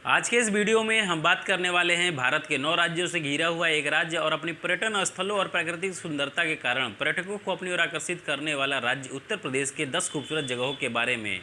आज के इस वीडियो में हम बात करने वाले हैं भारत के 9 राज्यों से घिरा हुआ एक राज्य और अपनी पर्यटन स्थलों और प्राकृतिक सुंदरता के कारण पर्यटकों को अपनी ओर आकर्षित करने वाला राज्य उत्तर प्रदेश के 10 खूबसूरत जगहों के बारे में,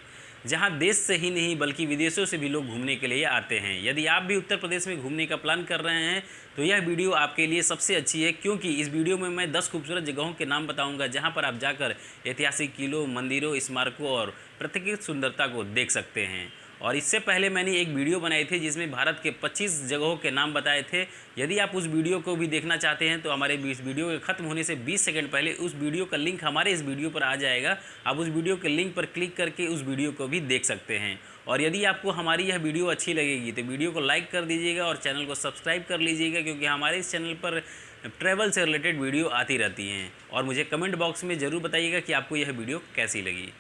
जहां देश से ही नहीं बल्कि विदेशों से भी लोग घूमने के लिए आते हैं। यदि आप भी उत्तर प्रदेश में घूमने का प्लान कर रहे हैं तो यह वीडियो आपके लिए सबसे अच्छी है, क्योंकि इस वीडियो में मैं 10 खूबसूरत जगहों के नाम बताऊंगा जहां पर आप जाकर ऐतिहासिक किलों, मंदिरों, स्मारकों और प्राकृतिक सुंदरता को देख सकते हैं। और इससे पहले मैंने एक वीडियो बनाई थी जिसमें भारत के 25 जगहों के नाम बताए थे। यदि आप उस वीडियो को भी देखना चाहते हैं तो हमारे इस वीडियो के ख़त्म होने से 20 सेकंड पहले उस वीडियो का लिंक हमारे इस वीडियो पर आ जाएगा। आप उस वीडियो के लिंक पर क्लिक करके उस वीडियो को भी देख सकते हैं। और यदि आपको हमारी यह वीडियो अच्छी लगेगी तो वीडियो को लाइक कर दीजिएगा और चैनल को सब्सक्राइब कर लीजिएगा, क्योंकि हमारे इस चैनल पर ट्रैवल से रिलेटेड वीडियो आती रहती हैं। और मुझे कमेंट बॉक्स में ज़रूर बताइएगा कि आपको यह वीडियो कैसी लगी।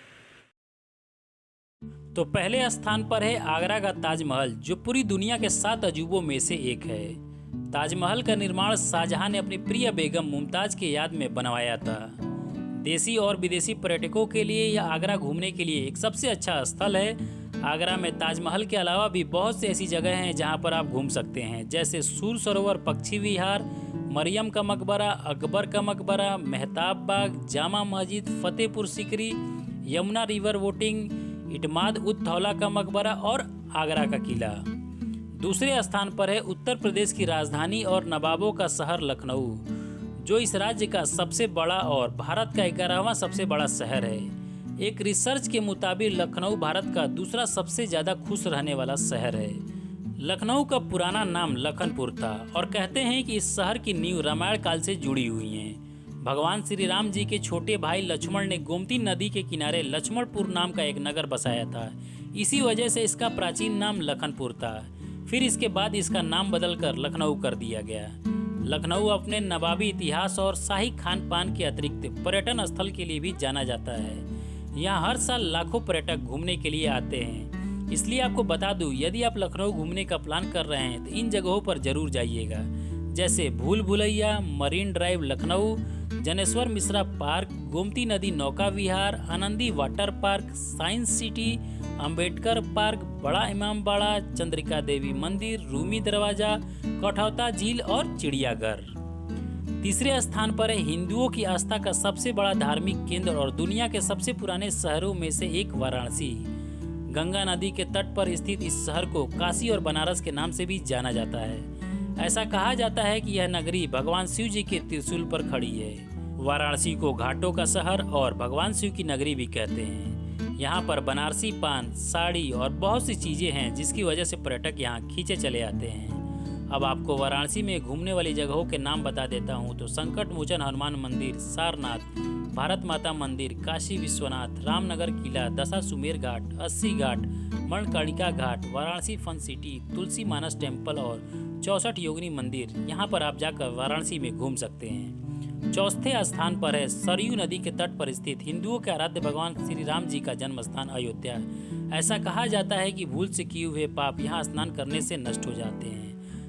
तो पहले स्थान पर है आगरा का ताजमहल, जो पूरी दुनिया के 7 अजूबों में से एक है। ताजमहल का निर्माण शाहजहां ने अपनी प्रिय बेगम मुमताज की याद में बनवाया था। देसी और विदेशी पर्यटकों के लिए यह आगरा घूमने के लिए एक सबसे अच्छा स्थल है। आगरा में ताजमहल के अलावा भी बहुत सी ऐसी जगह हैं जहां पर आप घूम सकते हैं, जैसे सूर सरोवर पक्षी विहार, मरियम का मकबरा, अकबर का मकबरा, मेहताब बाग, जामा मस्जिद, फतेहपुर सीकरी, यमुना रिवर बोटिंग, इटमाद उद दौला का मकबरा और आगरा का किला। दूसरे स्थान पर है उत्तर प्रदेश की राजधानी और नवाबों का शहर लखनऊ, जो इस राज्य का सबसे बड़ा और भारत का 11वां सबसे बड़ा शहर है। एक रिसर्च के मुताबिक लखनऊ भारत का दूसरा सबसे ज़्यादा खुश रहने वाला शहर है। लखनऊ का पुराना नाम लखनपुर था और कहते हैं कि इस शहर की नींव रामायण काल से जुड़ी हुई है। भगवान श्री राम जी के छोटे भाई लक्ष्मण ने गोमती नदी के किनारे लक्ष्मणपुर नाम का एक नगर बसाया था। इसी वजह से इसका प्राचीन नाम लखनपुर था। फिर इसके बाद इसका नाम बदलकर लखनऊ कर दिया गया। लखनऊ अपने नवाबी इतिहास और शाही खान पान के अतिरिक्त पर्यटन स्थल के लिए भी जाना जाता है। यहाँ हर साल लाखों पर्यटक घूमने के लिए आते हैं। इसलिए आपको बता दूं, यदि आप लखनऊ घूमने का प्लान कर रहे हैं तो इन जगहों पर जरूर जाइएगा, जैसे Bhool Bhulaiya, Marine Drive Lucknow, Janeshwar Mishra Park, Gomti नदी नौका विहार, Anandi Water Park, Science City, Ambedkar Park, Bada Imambara, Chandrika Devi मंदिर, रूमी दरवाजा, कठौता झील और चिड़ियाघर। तीसरे स्थान पर है हिंदुओं की आस्था का सबसे बड़ा धार्मिक केंद्र और दुनिया के सबसे पुराने शहरों में से एक वाराणसी। गंगा नदी के तट पर स्थित इस शहर को काशी और बनारस के नाम से भी जाना जाता है। ऐसा कहा जाता है कि यह नगरी भगवान शिव जी के त्रिशूल पर खड़ी है। वाराणसी को घाटों का शहर और भगवान शिव की नगरी भी कहते हैं। यहाँ पर बनारसी पान, साड़ी और बहुत सी चीज़ें हैं जिसकी वजह से पर्यटक यहाँ खींचे चले आते हैं। अब आपको वाराणसी में घूमने वाली जगहों के नाम बता देता हूँ तो संकट मोचन हनुमान मंदिर, सारनाथ, भारत माता मंदिर, काशी विश्वनाथ, रामनगर किला, दशाश्वमेध घाट, 80 घाट, मणिकर्णिका घाट, वाराणसी फन सिटी, तुलसी मानस टेम्पल और 64 योगिनी मंदिर। यहाँ पर आप जाकर वाराणसी में घूम सकते हैं। चौथे स्थान पर है सरयू नदी के तट पर स्थित हिंदुओं के आराध्य भगवान श्री राम जी का जन्म स्थान अयोध्या। ऐसा कहा जाता है कि भूल से किए हुए पाप यहाँ स्नान करने से नष्ट हो जाते हैं।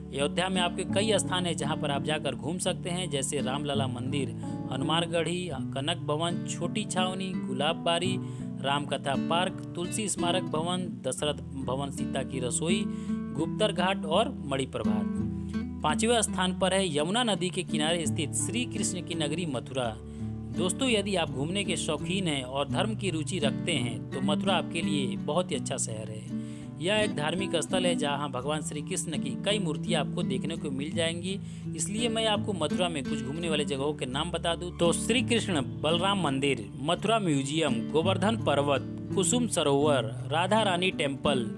अयोध्या में आपके कई स्थान हैं जहाँ पर आप जाकर घूम सकते हैं, जैसे रामलला मंदिर, हनुमानगढ़ी, कनक भवन, छोटी छावनी, गुलाब बारी, रामकथा पार्क, तुलसी स्मारक भवन, दशरथ भवन, सीता की रसोई, गुप्तर घाट और मणि प्रभात। 5वें स्थान पर है यमुना नदी के किनारे स्थित श्री कृष्ण की नगरी मथुरा। दोस्तों, यदि आप घूमने के शौकीन हैं और धर्म की रुचि रखते हैं तो मथुरा आपके लिए बहुत ही अच्छा शहर है। यह एक धार्मिक स्थल है जहां भगवान श्री कृष्ण की कई मूर्तियां आपको देखने को मिल जाएंगी। इसलिए मैं आपको मथुरा में कुछ घूमने वाले जगहों के नाम बता दूं तो श्री कृष्ण बलराम मंदिर, मथुरा म्यूजियम, गोवर्धन पर्वत, कुसुम सरोवर, राधा रानी टेम्पल,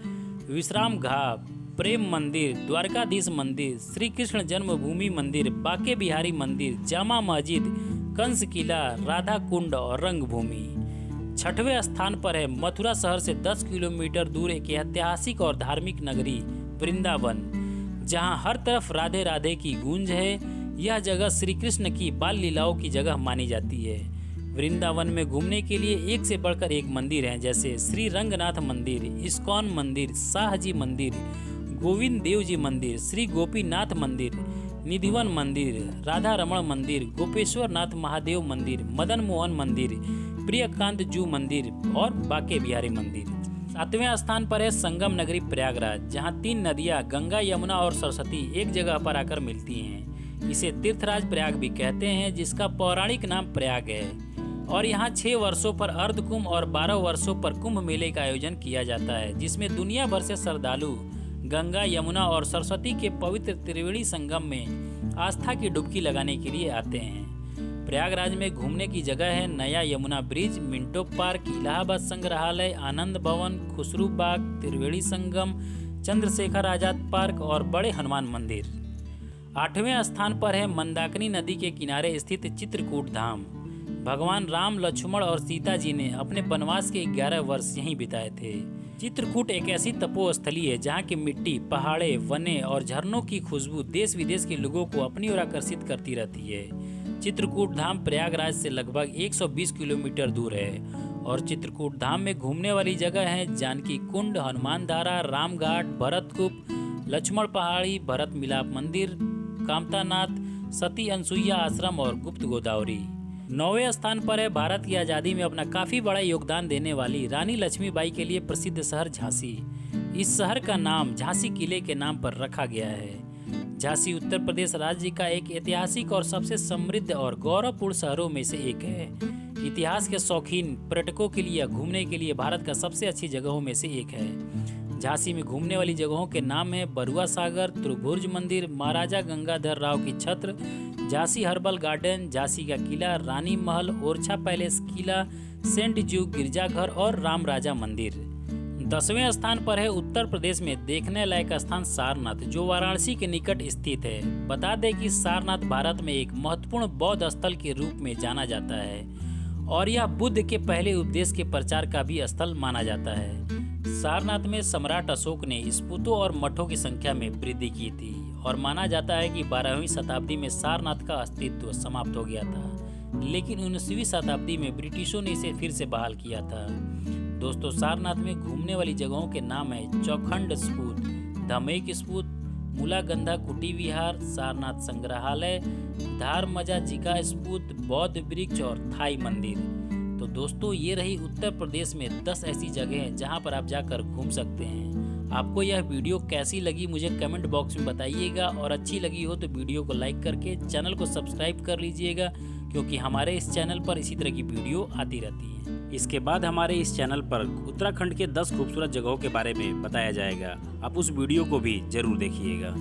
विश्राम घाट, प्रेम मंदिर, द्वारकाधीश मंदिर, श्री कृष्ण जन्मभूमि मंदिर, बाके बिहारी मंदिर, जामा मस्जिद, कंस किला, राधा कुंड और रंगभूमि। 6वें स्थान पर है मथुरा शहर से 10 किलोमीटर दूर एक ऐतिहासिक और धार्मिक नगरी वृंदावन, जहां हर तरफ राधे राधे की गूंज है। यह जगह श्री कृष्ण की बाल लीलाओं की जगह मानी जाती है। वृंदावन में घूमने के लिए एक से बढ़कर एक मंदिर हैं, जैसे श्री रंगनाथ मंदिर, इस्कॉन मंदिर, शाहजी मंदिर, गोविंद देव जी मंदिर, श्री गोपीनाथ मंदिर, निधिवन मंदिर, राधा रमण मंदिर, गोपेश्वर नाथ महादेव मंदिर, मदन मोहन मंदिर, प्रियकांत जू मंदिर और बाके बिहारी मंदिर। 7वें स्थान पर है संगम नगरी प्रयागराज, जहां 3 नदियां गंगा, यमुना और सरस्वती एक जगह पर आकर मिलती हैं। इसे तीर्थराज प्रयाग भी कहते हैं, जिसका पौराणिक नाम प्रयाग है। और यहाँ 6 वर्षों पर अर्धकुंभ और 12 वर्षों पर कुंभ मेले का आयोजन किया जाता है, जिसमें दुनिया भर से श्रद्धालु गंगा, यमुना और सरस्वती के पवित्र त्रिवेणी संगम में आस्था की डुबकी लगाने के लिए आते हैं। प्रयागराज में घूमने की जगह है नया Yamuna bridge, Minto park, Allahabad संग्रहालय, आनंद भवन, खुसरू बाग, त्रिवेणी संगम, चंद्रशेखर आजाद पार्क और बड़े हनुमान मंदिर। 8वें स्थान पर है मंदाकिनी नदी के किनारे स्थित चित्रकूट धाम। भगवान राम, लक्ष्मण और सीता जी ने अपने वनवास के 11 वर्ष यहीं बिताए थे। चित्रकूट एक ऐसी तपोस्थली है जहाँ की मिट्टी, पहाड़े, वने और झरनों की खुशबू देश विदेश के लोगों को अपनी ओर आकर्षित करती रहती है। चित्रकूट धाम प्रयागराज से लगभग 120 किलोमीटर दूर है और चित्रकूट धाम में घूमने वाली जगह है जानकी कुंड, हनुमान धारा, रामघाट, भरतकूप, लक्ष्मण पहाड़ी, भरत मिलाप मंदिर, कामतानाथ, सती अनसुईया आश्रम और गुप्त गोदावरी। 9वें स्थान पर है भारत की आज़ादी में अपना काफ़ी बड़ा योगदान देने वाली रानी लक्ष्मीबाई के लिए प्रसिद्ध शहर झांसी। इस शहर का नाम झांसी किले के नाम पर रखा गया है। झांसी उत्तर प्रदेश राज्य का एक ऐतिहासिक और सबसे समृद्ध और गौरवपूर्ण शहरों में से एक है। इतिहास के शौकीन पर्यटकों के लिए घूमने के लिए भारत का सबसे अच्छी जगहों में से एक है। झांसी में घूमने वाली जगहों के नाम है बरुआ सागर, त्रिभुज मंदिर, महाराजा गंगाधर राव की छत्र, झांसी हर्बल गार्डन, झांसी का किला, रानी महल, ओरछा पैलेस किला, सेंट जू गिरजाघर और राम राजा मंदिर। 10वें स्थान पर है उत्तर प्रदेश में देखने लायक स्थान सारनाथ, जो वाराणसी के निकट स्थित है। बता दें कि सारनाथ भारत में एक महत्वपूर्ण बौद्ध स्थल के रूप में जाना जाता है और यह बुद्ध के पहले उपदेश के प्रचार का भी स्थल माना जाता है। सारनाथ में सम्राट अशोक ने स्तूपों और मठों की संख्या में वृद्धि की थी और माना जाता है कि 12वीं शताब्दी में सारनाथ का अस्तित्व समाप्त हो गया था, लेकिन 19वीं शताब्दी में ब्रिटिशों ने इसे फिर से बहाल किया था। दोस्तों, सारनाथ में घूमने वाली जगहों के नाम है चौखंड स्पूत, धमेक स्पूत, मूलागंधा कुटी विहार, सारनाथ संग्रहालय, धारमजा जिका स्पूत, बौद्ध वृक्ष और थाई मंदिर। तो दोस्तों, ये रही उत्तर प्रदेश में 10 ऐसी जगह हैं जहां पर आप जाकर घूम सकते हैं। आपको यह वीडियो कैसी लगी मुझे कमेंट बॉक्स में बताइएगा और अच्छी लगी हो तो वीडियो को लाइक करके चैनल को सब्सक्राइब कर लीजिएगा, क्योंकि हमारे इस चैनल पर इसी तरह की वीडियो आती रहती है। इसके बाद हमारे इस चैनल पर उत्तराखंड के 10 खूबसूरत जगहों के बारे में बताया जाएगा। आप उस वीडियो को भी जरूर देखिएगा।